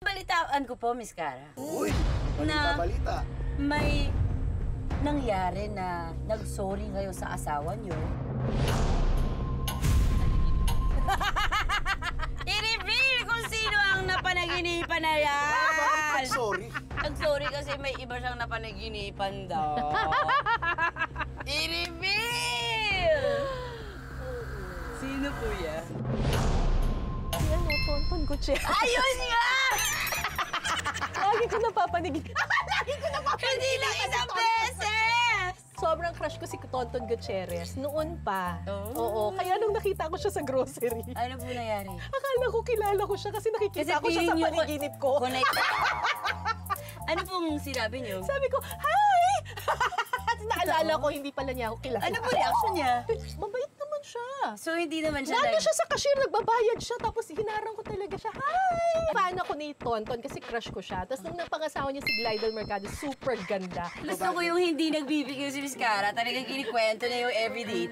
Balitaan ko po, Miss Cara. Uy, Na- balita. May nangyari na nag-sorry kayo sa asawa niyo. I-reveal kung sino ang napanaginipan na yan! Sorry. Nag-sorry kasi may iba siyang napanaginipan daw. I-reveal! Sino po yan? Yan o, Tonton Gutierrez. Ayun nga! Lagi ko napapanigin. Lagi ko napapanigin. Hindi lang isang beses! Sobrang crush ko si Tonton Gutierrez. Noon pa. Oh. Oo. Kaya nung nakita ko siya sa grocery, Ano po nangyari? akala ko kilala ko siya kasi nakikita ko siya sa feeling niyo panaginip ko. Connect. Ano pong sinabi niyo? Sabi ko, hi! Naalala ko, hindi pala niya ako kilala. Ano po reaction niya? Mabait naman siya. So, hindi naman siya Lagi siya sa cashier, nagbabayad siya, tapos hinarang ko talaga siya, hi! Fan ako ni Tonton kasi crush ko siya. Tapos nung napangasawa niya si Glidel Mercado, super ganda. Gusto ko yung hindi nagbibigay si Miss Cara. Talagang kinikwento niya yung everyday